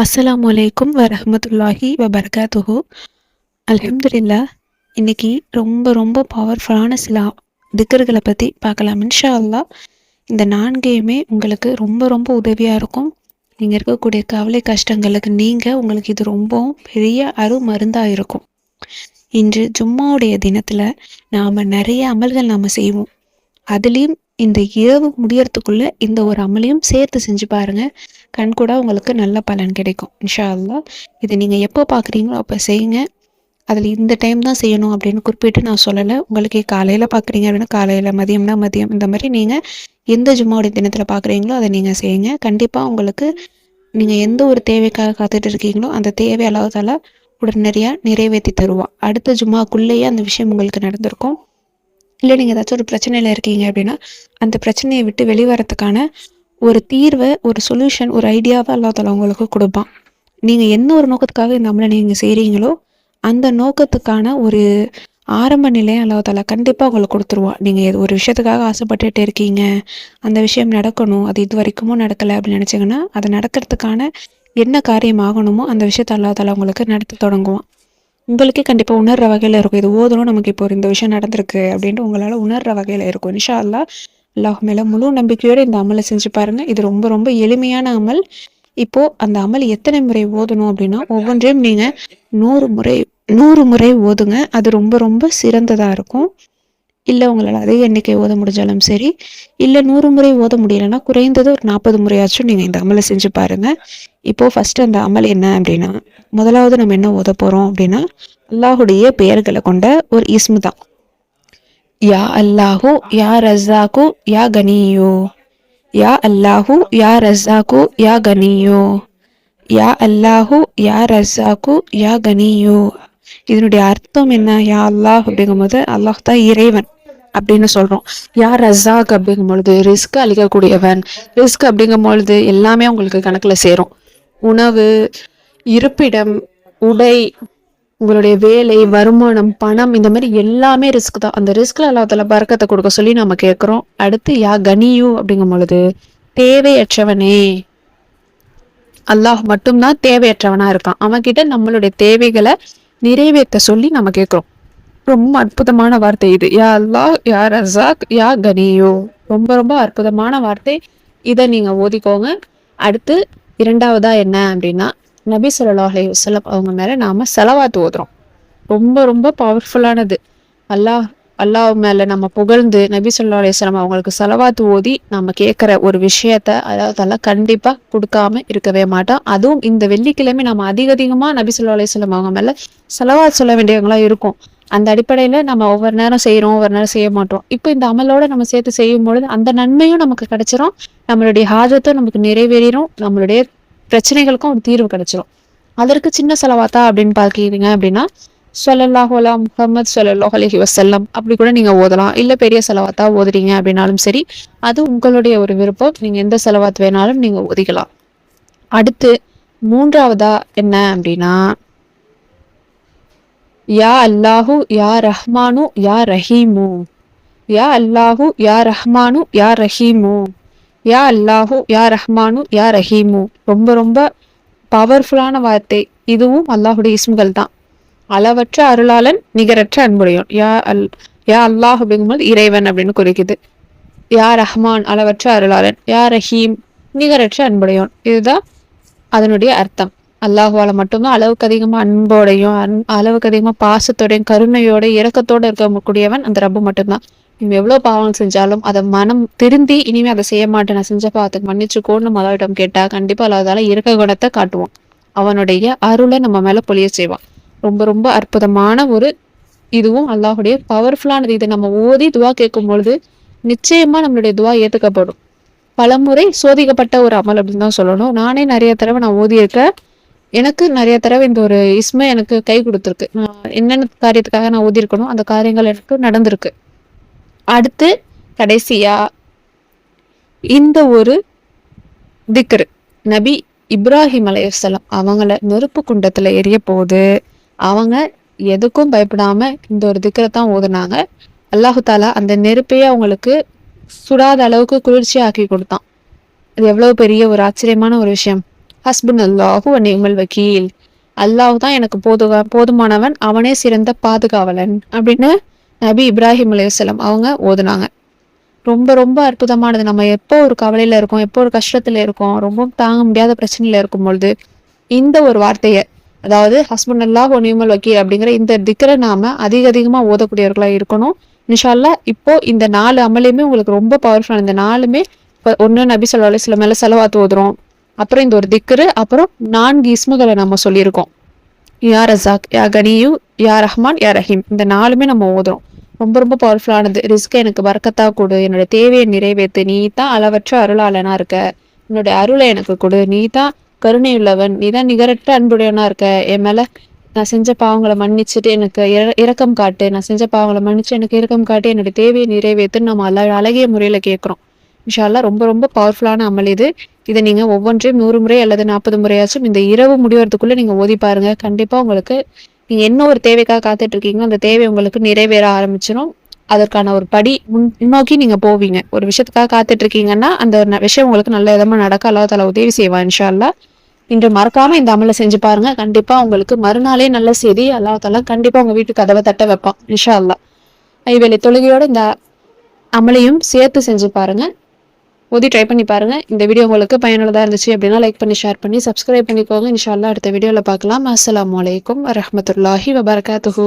அஸ்ஸலாமு அலைக்கும் வரஹ்மத்துல்லாஹி வபரகாத்துஹு. அல்ஹம்துலில்லாஹ். இன்னைக்கு ரொம்ப ரொம்ப பவர்ஃபுல்லான சில திக்ர்களை பற்றி பார்க்கலாம். இன்ஷா அல்லாஹ் இந்த நான்கையுமே உங்களுக்கு ரொம்ப ரொம்ப உதவியாக இருக்கும். நீங்கள் இருக்கக்கூடிய கவலை கஷ்டங்களுக்கு உங்களுக்கு இது ரொம்பவும் பெரிய அருமருந்தாக இருக்கும். இன்று ஜும்மாவுடைய தினத்தில் நாம் நிறைய அமல்கள் நாம் செய்வோம். அதுலேயும் இந்த இரவு முடியறதுக்குள்ள இந்த ஒரு அமலையும் சேர்த்து செஞ்சு பாருங்க. கண்கூட உங்களுக்கு நல்ல பலன் கிடைக்கும் இன்ஷா அல்லாஹ். இதை நீங்கள் எப்போ பார்க்குறீங்களோ அப்போ செய்யுங்க. அதில் இந்த டைம் தான் செய்யணும் அப்படின்னு குறிப்பிட்டு நான் சொல்லலை. உங்களுக்கு காலையில் பார்க்குறீங்க அப்படின்னா காலையில், மதியம்னா மதியம், இந்த மாதிரி நீங்கள் எந்த ஜும்மாவுடைய தினத்தில் பார்க்குறீங்களோ அதை நீங்கள் செய்யுங்க. கண்டிப்பாக உங்களுக்கு நீங்கள் எந்த ஒரு தேவைக்காக காத்துட்டு இருக்கீங்களோ அந்த தேவை அல்லாஹ் உடனடியாக நிறைவேற்றி தருவான். அடுத்த ஜும்மாக்குள்ளேயே அந்த விஷயம் உங்களுக்கு நடந்திருக்கும். இல்லை நீங்கள் ஏதாச்சும் ஒரு பிரச்சனையில் இருக்கீங்க அப்படின்னா அந்த பிரச்சனையை விட்டு வெளிவரத்துக்கான ஒரு தீர்வை, ஒரு சொல்யூஷன், ஒரு ஐடியாவை அல்லாஹ் உங்களுக்கு கொடுப்பான். நீங்கள் எந்த ஒரு நோக்கத்துக்காக இந்த அமலை நீங்கள் செய்கிறீங்களோ அந்த நோக்கத்துக்கான ஒரு ஆரம்ப நிலையை அல்லாஹ் கண்டிப்பாக உங்களுக்கு கொடுத்துருவான். நீங்கள் ஒரு விஷயத்துக்காக ஆசைப்பட்டுட்டு இருக்கீங்க, அந்த விஷயம் நடக்கணும், அது இது வரைக்குமோ நடக்கலை அப்படின்னு நினச்சிங்கன்னா அதை நடக்கிறதுக்கான என்ன காரியம் ஆகணுமோ அந்த விஷயத்தை அல்லாஹ் உங்களுக்கு நடத்த தொடங்குவான். உங்களுக்கே கண்டிப்பாக உணர்கிற வகையில் இருக்கும். இது ஓதணும், நமக்கு இப்போ இந்த விஷயம் நடந்திருக்கு அப்படின்ட்டு உங்களால் உணர்கிற வகையில் இருக்கும். இன்ஷா அல்லாஹ் அல்லாஹ் மேலே முழு நம்பிக்கையோடு இந்த அமலை செஞ்சு பாருங்கள். இது ரொம்ப ரொம்ப எளிமையான அமல். இப்போது அந்த அமல் எத்தனை முறை ஓதணும் அப்படின்னா ஒவ்வொன்றையும் நீங்கள் 100 முறை ஓதுங்க. அது ரொம்ப ரொம்ப சிறந்ததாக இருக்கும். இல்லை உங்களால் அதிக எண்ணிக்கை ஓத முடிஞ்சாலும் சரி, இல்லை 100 முறை ஓத முடியலைன்னா குறைந்தது ஒரு 40 முறையாச்சும் நீங்கள் இந்த அமலை செஞ்சு பாருங்கள். இப்போது ஃபஸ்ட்டு அந்த அமல் என்ன அப்படின்னா, முதலாவது நம்ம என்ன ஓத போகிறோம் அப்படின்னா அல்லாஹுடைய பெயர்களை கொண்ட ஒரு இஸ்மு தான். யா அல்லாஹு யா ரஸாக்கு யா கனியோ, யா அல்லாஹு யா ரஸாக்கு யா கனியோ, யா அல்லாஹு யா ரஸாக்கு யா கனியோ. இதனுடைய அர்த்தம் என்ன? யா அல்லாஹ் அப்படிங்கும் போது அல்லாஹ் தான் இறைவன் அப்படின்னு சொல்கிறோம். யா ரஸாக் அப்படிங்கும் பொழுது ரிஸ்க் அளிக்கக்கூடியவன். ரிஸ்க் அப்படிங்கும் பொழுது எல்லாமே உங்களுக்கு கணக்கில் சேரும். உணவு, இருப்பிடம், உடை, உங்களுடைய வேலை, வருமானம், பணம், இந்த மாதிரி எல்லாமே ரிஸ்க் தான். அந்த ரிஸ்க்ல அல்லாஹ் பரக்கத்தை கொடுக்க சொல்லி நம்ம கேட்குறோம். அடுத்து யா கனியூ அப்படிங்கும் பொழுது தேவையற்றவனே, அல்லாஹ் மட்டும்தான் தேவையற்றவனா இருக்கான். அவன்கிட்ட நம்மளுடைய தேவைகளை நிறைவேற்ற சொல்லி நம்ம கேட்குறோம். ரொம்ப அற்புதமான வார்த்தை இது. யா அல்லாஹ் யா ரஸாக் யா கனியோ, ரொம்ப ரொம்ப அற்புதமான வார்த்தை. இதை நீங்கள் ஓதிக்கோங்க. அடுத்து இரண்டாவதா என்ன அப்படின்னா நபி ஸல்லல்லாஹு அலைஹி வஸல்லம் அவங்க மேலே நாம் ஸலவாத் ஓதுறோம். ரொம்ப ரொம்ப பவர்ஃபுல்லானது. அல்லாஹ் மேலே நம்ம புகழ்ந்து நபி ஸல்லல்லாஹு அலைஹி வஸல்லம் அவங்களுக்கு ஸலவாத் ஓதி நம்ம கேட்குற ஒரு விஷயத்த அல்லாஹ் கண்டிப்பாக கொடுக்காம இருக்கவே மாட்டான். அதுவும் இந்த வெள்ளிக்கிழமை நம்ம அதிகமாக நபி ஸல்லல்லாஹு அலைஹி வஸல்லம் அவங்க மேலே ஸலவாத் சொல்ல வேண்டியவங்களா இருக்கும். அந்த அடிப்படையில் நம்ம ஒவ்வொரு நேரம் செய்கிறோம், ஒவ்வொரு நேரம் செய்ய மாட்டோம். இப்போ இந்த அமலோட நம்ம சேர்த்து செய்யும் பொழுது அந்த நன்மையும் நமக்கு கிடைச்சிரும், நம்மளுடைய ஹாஜத்தும் நமக்கு நிறைவேறிடும், நம்மளுடைய பிரச்சனைகளுக்கும் ஒரு தீர்வு கிடைச்சிரும். அதற்கு சின்ன ஸலவாத்தா அப்படின்னு பார்க்கிறீங்க அப்படின்னா ஸல்லல்லாஹு அலா முஹம்மத் ஸல்லல்லாஹு அலைஹி வஸல்லம் அப்படி கூட நீங்கள் ஓதலாம். இல்லை பெரிய ஸலவாத்தா ஓதுறீங்க அப்படின்னாலும் சரி, அது உங்களுடைய ஒரு விருப்பம். நீங்கள் எந்த ஸலவாத் வேணாலும் நீங்கள் ஓதிக்கலாம். அடுத்து மூன்றாவதா என்ன அப்படின்னா யா அல்லாஹு யா ரஹ்மானு யா ரஹீமு, யா அல்லாஹு யா ரஹ்மானு யா ரஹீமு, யா அல்லாஹு யா ரஹ்மானு யா ரஹீமு. ரொம்ப ரொம்ப பவர்ஃபுல்லான வார்த்தை. இதுவும் அல்லாஹுடைய இஸ்முகள் தான். அளவற்ற அருளாளன், நிகரற்ற அன்புடையோன். யா அல்லாஹ் அப்படிங்கும்போது இறைவன் அப்படின்னு குறிக்குது. யா ரஹ்மான் அளவற்ற அருளாளன், யா ரஹீம் நிகரற்ற அன்புடையோன். இதுதான் அதனுடைய அர்த்தம். அல்லாஹுவால மட்டும்தான் அளவுக்கு அதிகமாக அன்போடையும் அளவுக்கு அதிகமாக பாசத்தோடையும் கருணையோட இரக்கத்தோடு இருக்கக்கூடியவன் அந்த ரப்பு மட்டும்தான். நம்ம எவ்வளோ பாவம் செஞ்சாலும் அதை மனம் திருந்தி இனிமேல் அதை செய்ய மாட்டேன், நான் செஞ்ச பாவத்துக்கு மன்னிச்சுக்கோன்னு அல்லாஹ்விடம் கேட்டால் கண்டிப்பாக அல்லாஹ்வால இரக்க குணத்தை காட்டுவான். அவனுடைய அருளை நம்ம மேலே பொழிய செய்வான். ரொம்ப ரொம்ப அற்புதமான ஒரு இதுவும் அல்லாஹுடைய பவர்ஃபுல்லானது. இதை நம்ம ஓதி துவா கேட்கும் பொழுது நிச்சயமா நம்மளுடைய துவா ஏற்றுக்கப்படும். பலமுறை சோதிக்கப்பட்ட ஒரு அமல் அப்படின்னு தான் சொல்லணும். நானே நிறைய தடவை நான் ஓதியிருக்கேன். எனக்கு நிறைய தடவை இந்த ஒரு இஸ்மை எனக்கு கை கொடுத்துருக்கு. நான் என்னென்ன காரியத்துக்காக நான் ஓதியிருக்கணும் அந்த காரியங்கள் எனக்கு நடந்திருக்கு. அடுத்து கடைசியா இந்த ஒரு திக்ரு நபி இப்ராஹிம் அலைஹிஸ்ஸலாம் அவங்கள நெருப்பு குண்டத்துல எரிய போது அவங்க எதுக்கும் பயப்படாம இந்த ஒரு திக்ரை தான் ஓதுனாங்க. அல்லாஹு தாலா அந்த நெருப்பையே அவங்களுக்கு சுடாத அளவுக்கு குளிர்ச்சியாக்கி கொடுத்தான். இது எவ்வளவு பெரிய ஒரு ஆச்சரியமான ஒரு விஷயம். ஹஸ்புனல்லாஹு வ நிஅமல் வக்கீல். அல்லாஹ் தான் எனக்கு போதுமானவன், அவனே சிறந்த பாதுகாவலன் அப்படின்னு நபி இப்ராஹிம் அலைஹிஸ்ஸலாம் அவங்க ஓதுனாங்க. ரொம்ப ரொம்ப அற்புதமானது. நம்ம எப்போ ஒரு கவலையில இருக்கோம், எப்போ ஒரு கஷ்டத்துல இருக்கோம், ரொம்ப தாங்க முடியாத பிரச்சனையில இருக்கும் பொழுது இந்த ஒரு வார்த்தைய, அதாவது ஹஸ்புனல்லாஹு வ நிஅமல் வக்கீல் அப்படிங்கிற இந்த திக்ர நாம அதிக அதிகமா ஓதக்கூடியவர்களா இருக்கணும். இன்ஷா அல்லாஹ் இப்போ இந்த 4 அமலையுமே உங்களுக்கு ரொம்ப பவர்ஃபுல். இந்த 4மே இப்ப ஒண்ணு நபி ஸல்லல்லாஹு அலைஹி வஸல்லம் மேல ஸலவாத் ஓதுறோம். அப்புறம் இந்த ஒரு திக்ரு, அப்புறம் 4 இஸ்முகளை நம்ம சொல்லியிருக்கோம். யா ரஸாக், யா கனியு, யா ரஹ்மான், யா ரஹீம். இந்த 4மே நம்ம ஓதுறோம். ரொம்ப ரொம்ப பவர்ஃபுல்லானது. ரிஸ்க எனக்கு பரக்கத்தா கொடு, என்னோட தேவையை நிறைவேத்து, நீ தான் அளவற்ற அருளாளனா இருக்க, என்னுடைய அருளை எனக்கு கொடு, நீ தான் கருணையுள்ளவன், நீ தான் நிகரற்ற அன்புடையவனா இருக்க, என் மேல நான் செஞ்ச பாவங்களை மன்னிச்சுட்டு எனக்கு இரக்கம் காட்டு, நான் செஞ்ச பாவங்களை மன்னிச்சு எனக்கு இரக்கம் காட்டி என்னுடைய தேவையை நிறைவேற்றுன்னு நம்ம அழகிய முறையில கேட்கிறோம். இன்ஷா அல்லாஹ் ரொம்ப ரொம்ப பவர்ஃபுல்லான அமல் இது. இதை நீங்க ஒவ்வொன்றையும் 100 முறை அல்லது 40 முறையாச்சும் இந்த இரவு முடிவறதுக்குள்ள நீங்க ஓதி பாருங்க. கண்டிப்பா உங்களுக்கு நீங்க என்ன ஒரு தேவைக்காக காத்துட்டு இருக்கீங்களோ அந்த தேவை உங்களுக்கு நிறைவேற ஆரம்பிச்சிடும். அதற்கான ஒரு படி முன்னோக்கி நீங்க போவீங்க. ஒரு விஷயத்துக்காக காத்துட்டு இருக்கீங்கன்னா அந்த விஷயம் உங்களுக்கு நல்ல விதமா நடக்க அல்லாஹ் தஆலா உதவி செய்வான் இன்ஷா அல்லாஹ். இன்று மறக்காம இந்த அமலை செஞ்சு பாருங்க. கண்டிப்பா உங்களுக்கு மறுநாளே நல்ல செய்தி அல்லாஹ் தஆலா கண்டிப்பா உங்க வீட்டு கதவை தட்ட வைப்பான் இன்ஷா அல்லாஹ். ஐவேளை தொழுகையோட இந்த அமலையும் சேர்த்து செஞ்சு பாருங்க. ஓதி ட்ரை பண்ணி பாருங்க. இந்த வீடியோ உங்களுக்கு பயனுள்ளதா இருந்துச்சு அப்படின்னா லைக் பண்ணி, ஷேர் பண்ணி, சப்ஸ்கிரைப் பண்ணிக்கோங்க. இன்ஷா அல்லாஹ் அடுத்த வீடியோல பார்க்கலாம். அஸ்ஸலாமு அலைக்கும் வரஹ்மத்துல்லாஹி வபரகாத்துஹு.